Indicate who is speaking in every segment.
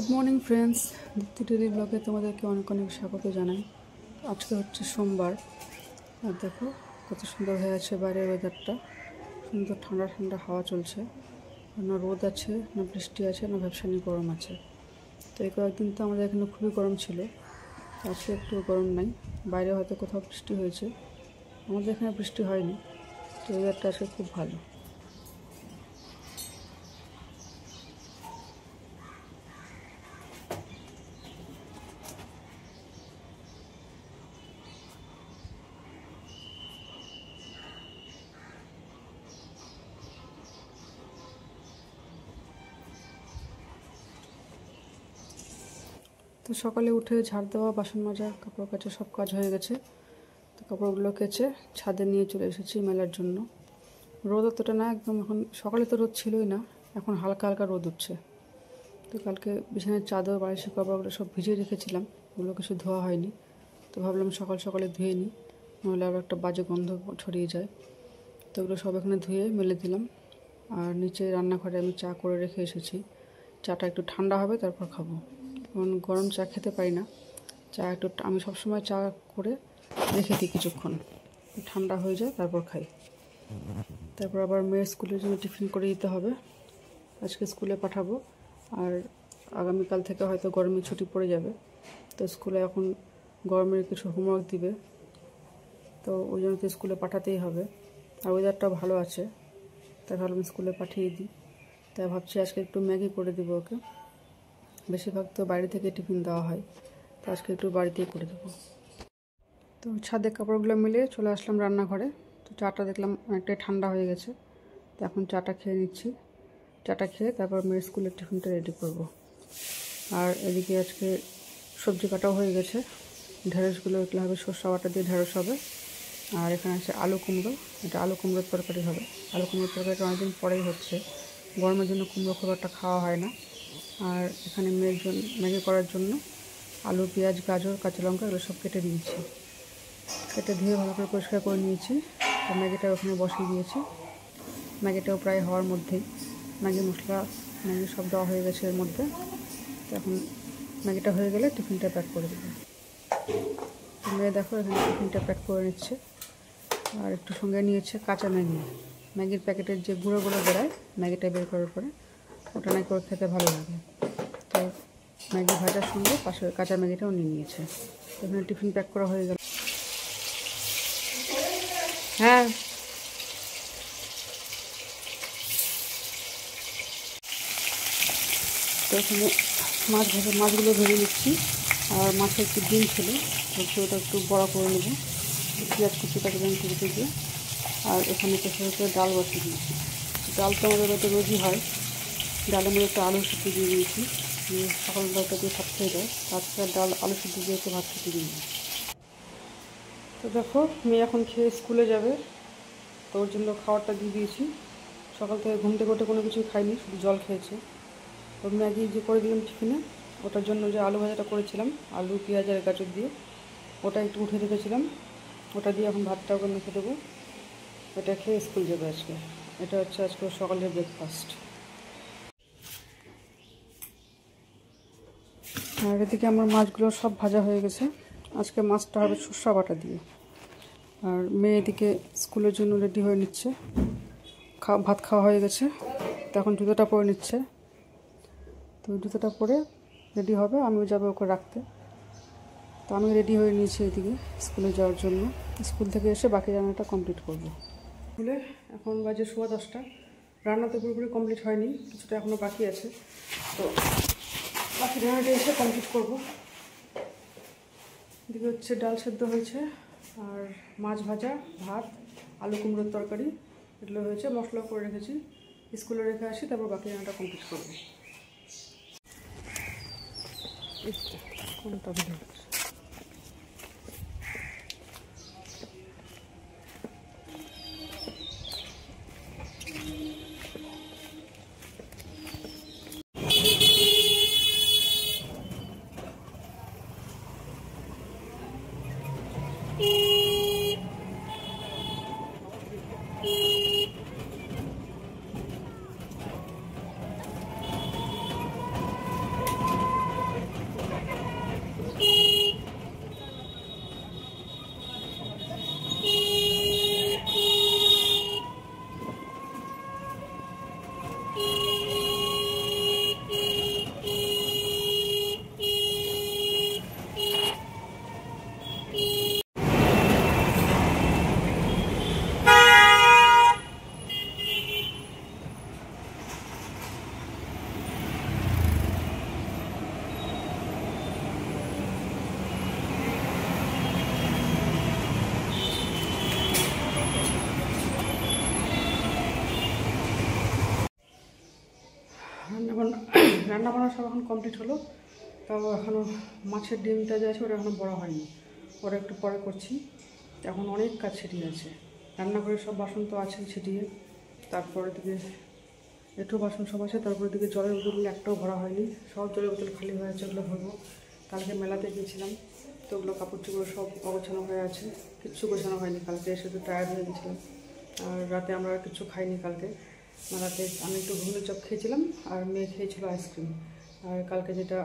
Speaker 1: Good morning friends, দীপ্তি daily ব্লগে তোমাদেরকে অনেক অনেক স্বাগত জানাই। আজকে হচ্ছে সোমবার, আর দেখো কত সুন্দর হয়ে আছে বাইরের ওয়েদারটা। সুন্দর ঠান্ডা ঠান্ডা হাওয়া চলছে, না রোদ আছে, না বৃষ্টি আছে, না ভ্যাপসানি গরম আছে। তো এই কয়েকদিন তো আমাদের এখানে খুবই গরম ছিল, আজকে একটু গরম নাই। বাইরে হয়তো কোথাও বৃষ্টি হয়েছে, আমাদের এখানে বৃষ্টি হয়নি। তো ওয়েদারটা আজকে খুব ভালো। তো সকালে উঠে ঝাড় দেওয়া, বাসন মাজা, কাপড় কাচা সব কাজ হয়ে গেছে। তো কাপড়গুলো কেচে ছাদে নিয়ে চলে এসেছি মেলার জন্য। রোদ অতটা না, একদম এখন সকালে তো রোদ ছিলই না, এখন হালকা হালকা রোদ উঠছে। তো কালকে বিছানার চাদর, বালিশের কভারগুলো সব ভিজিয়ে রেখেছিলাম, ওগুলো কিছু ধোয়া হয়নি। তো ভাবলাম সকাল সকালে ধুয়ে নিই, নাহলে আবার একটা বাজে গন্ধ ছড়িয়ে যায়। তো ওগুলো সব এখানে ধুয়ে মেলে দিলাম। আর নিচে রান্নাঘরে আমি চা করে রেখে এসেছি। চাটা একটু ঠান্ডা হবে, তারপর খাবো। কারণ গরম চা খেতে পারি না। চা একটু আমি সবসময় চা করে রেখে দিই কিছুক্ষণ, ঠান্ডা হয়ে যায় তারপর খাই। তারপর আবার মেয়ের স্কুলের জন্য টিফিন করে দিতে হবে, আজকে স্কুলে পাঠাবো। আর আগামীকাল থেকে হয়তো গরমের ছুটি পড়ে যাবে, তো স্কুলে এখন গরমের কিছু হোমওয়ার্ক দিবে, তো ওই জন্য তো স্কুলে পাঠাতেই হবে। আর ওয়েদারটাও ভালো আছে, তাই ভাবলাম স্কুলে পাঠিয়ে দিই। তাই ভাবছি আজকে একটু ম্যাগি করে দেবো ওকে। বেশিরভাগ তো বাইরে থেকে টিফিন দেওয়া হয়, তো আজকে একটু বাড়িতেই করে দেবো। তো ছাদে কাপড়গুলো মিলে চলে আসলাম রান্নাঘরে। তো চাটা দেখলাম অনেকটাই ঠান্ডা হয়ে গেছে, তো এখন চাটা খেয়ে নিচ্ছি। চাটা খেয়ে তারপর মেয়ের স্কুলের টিফিনটা রেডি করব। আর এদিকে আজকে সবজি কাটাও হয়ে গেছে। ঢেঁড়সগুলো এগুলো হবে সর্ষে বাটা দিয়ে ঢেঁড়স হবে। আর এখানে আছে আলু কুমড়ো, এটা আলু কুমড়োর তরকারি হবে। আলু কুমড়োর তরকারিটা অনেকদিন পরেই হচ্ছে, গরমের জন্য কুমড়ো খুব একটা খাওয়া হয় না। আর এখানে ম্যাগি করার জন্য আলু, পেঁয়াজ, গাজর, কাঁচা লঙ্কা এগুলো সব কেটে দিয়েছি। কেটে ধুয়ে ভালো করে পরিষ্কার করে নিয়েছি। তো ম্যাগিটা ওখানে বসিয়ে দিয়েছি। ম্যাগিটাও প্রায় হওয়ার মধ্যেই, ম্যাগি মশলা, ম্যাগি সব দেওয়া হয়ে গেছে এর মধ্যে। তো এখন ম্যাগিটা হয়ে গেলে টিফিনটা প্যাক করে দেবো। মেয়ে দেখো এখানে টিফিনটা প্যাক করে নিচ্ছে। আর একটু সঙ্গে নিয়েছে কাঁচা ম্যাগি। ম্যাগির প্যাকেটের যে গুঁড়োগুলো বেরোয় ম্যাগিটা বের করার পরে, ওটা নাকি করে খেতে ভালো লাগে। তো ম্যাগি ভাজার সঙ্গে পাশে কাঁচা ম্যাগিটাও নিয়ে নিয়েছে। এখানে টিফিন প্যাক করা হয়ে গেল। হ্যাঁ, তো এখানে মাছগুলো ভেজে নিচ্ছি। আর মাছে একটু ডিম ছিল, ওটা একটু বড়া করে নেবো, পেঁয়াজ কুচি কাটে কেটে দিয়ে। আর এখানে প্রেসারে করে ডাল বসিয়ে দিয়েছি। ডাল তো আমাদের বাড়িতে রোজই হয়। ডালের মধ্যে একটু আলু সিদ্ধ দিয়ে দিয়েছি, সকাল ডালটা দিয়ে ভাত খেয়ে দেয়। আজকে ডাল আলু সিদ্ধ দিয়ে একটু ভাত খেতে দিই। তো দেখো মেয়ে এখন খেয়ে স্কুলে যাবে, তো ওর জন্য খাবারটা দিয়ে দিয়েছি। সকাল থেকে ঘুম থেকে উঠে কোনো কিছু খাইনি, শুধু জল খেয়েছে। তো ম্যাগি যে করে দিলাম টিফিনে, ওটার জন্য যে আলু ভাজাটা করেছিলাম আলু, পেঁয়াজ আর গাজর দিয়ে, ওটা একটু উঠে রেখেছিলাম, ওটা দিয়ে এখন ভাতটা ওকে মেখে দেবো। এটা খেয়ে স্কুল যাবে আজকে। এটা হচ্ছে আজকে সকালের ব্রেকফাস্ট। আর এদিকে আমার মাছগুলো সব ভাজা হয়ে গেছে। আজকে মাছটা হবে সর্ষে বাটা দিয়ে। আর মেয়ে এদিকে স্কুলের জন্য রেডি হয়ে নিচ্ছে। ভাত খাওয়া হয়ে গেছে, তখন জুতোটা পরে নিচ্ছে। তো জুতোটা পরে রেডি হবে, আমিও যাবো ওকে রাখতে। তো আমি রেডি হয়ে নিয়েছি এদিকে স্কুলে যাওয়ার জন্য। স্কুল থেকে এসে বাকি রান্নাটা কমপ্লিট করব। স্কুলে এখন বাজে 10:15। রান্না তো পুরোপুরি কমপ্লিট হয়নি, কিছুটা এখনও বাকি আছে। তো বাকি রান্নাটা এসে কমপ্লিট করবো। এদিকে হচ্ছে ডাল সেদ্ধ হয়েছে, আর মাছ ভাজা, ভাত, আলু কুমড়োর তরকারি এগুলো হয়েছে, মশলা করে রেখেছি। স্কুলে রেখে আসি, তারপর বাকি রান্নাটা কমপ্লিট করবো। কোনটা ভিডিও রান্না বান্না সব এখন কমপ্লিট হলো, তাও এখনও মাছের ডিমটা যে আছে ওটা এখনও বড় হয়নি, ওটা একটু পরে করছি। এখন অনেক কাজ ছিটিয়ে আছে, রান্নাঘরের সব বাসন তো আছে ছিটিয়ে, তারপরে দিকে একটু বাসন সব আছে, তারপরে দিকে জলের বোতল একটাও ভরা হয়নি, সব জলের বোতল খালি হয়ে আছে, ওগুলো ভরবো। কালকে মেলাতে গিয়েছিলাম, তো ওগুলো কাপড় চোপড় সব অগোছানো হয়ে আছে, কিচ্ছু গোছানো হয়নি। কালকে এসে তো টায়ার্ড হয়ে গেছিলাম, আর রাতে আমরা কিছু খাইনি কালকে মেলাতে। আমি একটু ঘুগনি চপ খেয়েছিলাম, আর মেয়ে খেয়েছিল আইসক্রিম। আর কালকে যেটা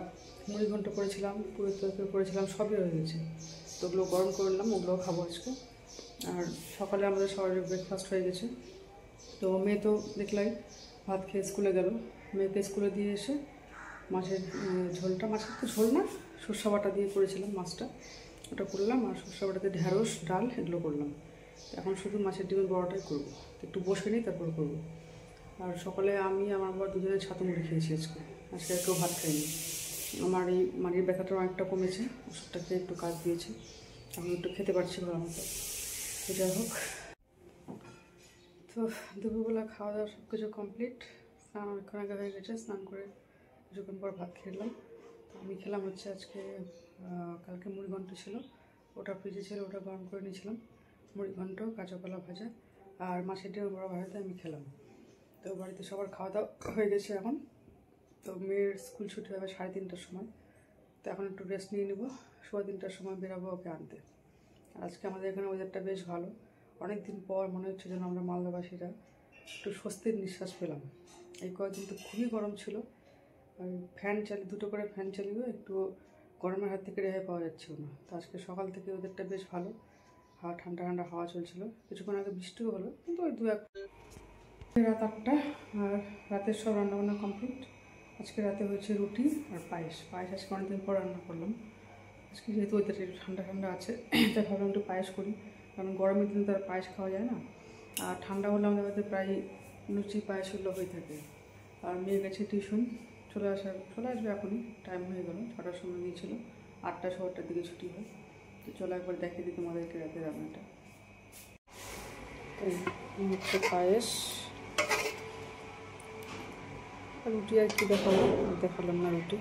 Speaker 1: মুড়ি ঘন্ট করেছিলাম, পুরো তরকারি করেছিলাম, সবই হয়ে গেছে। তো ওগুলো গরম করে নিলাম, ওগুলোও খাবো আজকে। আর সকালে আমাদের সবাই ব্রেকফাস্ট হয়ে গেছে। তো মেয়ে তো দেখলাই ভাত খেয়ে স্কুলে গেল। মেয়েকে স্কুলে দিয়ে এসে মাছের ঝোলটা, মাছের তো ঝোল না, সর্ষে বাটা দিয়ে করেছিলাম মাছটা, ওটা করলাম। আর সর্ষে বাটাতে ঢ্যাঁড়স ডাল এগুলো করলাম। এখন শুধু মাছের ডিমের বড়াটাই করবো, একটু বসে নিই তারপর করবো। আর সকালে আমি আমার আবার দুজনে ছাতু মুড়ি খেয়েছি আজকে, আজকে কেউ ভাত খাইনি। আমার এই মাড়ির ব্যথাটা অনেকটা কমেছে, ওষুধটা খেয়ে একটু কাজ দিয়েছে, আমি একটু খেতে পারছি ভালো মতো। তো যাই হোক, তো দুপুরবেলা খাওয়া দাওয়া সব কিছু কমপ্লিট। স্নান অনেকক্ষণ আগে হয়ে গেছে, স্নান করে কিছুক্ষণ পর ভাত খেলাম। তো আমি খেলাম হচ্ছে আজকে কালকে মুড়ি ঘন্ট ছিল, ওটা ফ্রিজে ছিল, ওটা গরম করে নিয়েছিলাম। মুড়ি ঘন্ট, কাঁচা কলা ভাজা আর মাছের ডিম বড়া ভাজাতে আমি খেলাম। তো বাড়িতে সবার খাওয়া দাওয়া হয়ে গেছে এখন। তো মেয়ের স্কুল ছুটি হবে 3:30টার সময়, তো এখন একটু রেস্ট নিয়ে নেবো, 3:15টার সময় বেরাবো ওকে আনতে। আজকে আমাদের এখানে ওয়েদারটা বেশ ভালো, অনেক দিন পর মনে হচ্ছে যেন আমরা মালদাবাসীরা একটু স্বস্তির নিঃশ্বাস পেলাম। এই কয়েকদিন তো খুবই গরম ছিল, আর ফ্যান চালিয়ে, 2টো করে ফ্যান চালিয়েও একটু গরমের হাত থেকে রেহাই পাওয়া যাচ্ছিল না। তো আজকে সকাল থেকে ওয়েদারটা বেশ ভালো, হাওয়া ঠান্ডা ঠান্ডা হাওয়া চলছিল, কিছুক্ষণ আগে বৃষ্টিও হলো, কিন্তু ওই 2-1। রাত 8টা, আর রাতের সব রান্নাবান্না কমপ্লিট। আজকে রাতে হয়েছে রুটি আর পায়েস। পায়েস আজকে অনেকদিন পর রান্না করলাম। আজকে যেহেতু ওয়েদারটা একটু ঠান্ডা ঠান্ডা আছে, তাই ভাবলাম একটু পায়েস করি, কারণ গরমের দিন তো আর পায়েস খাওয়া যায় না। আর ঠান্ডা হলে আমাদের বাড়িতে প্রায় লুচি পায়েস এগুলো হয়ে থাকে। আর মেয়ে গেছে টিউশন, চলে আসবে এখনই, টাইম হয়ে গেল, 6টার সময় গিয়েছিল, 8টা 9টার দিকে ছুটি হয়। তো চলো একবার দেখিয়ে দিই তোমাদেরকে রাতের রান্নাটা। হচ্ছে পায়েস, রুটি আর কি দেখালাম না রুটি।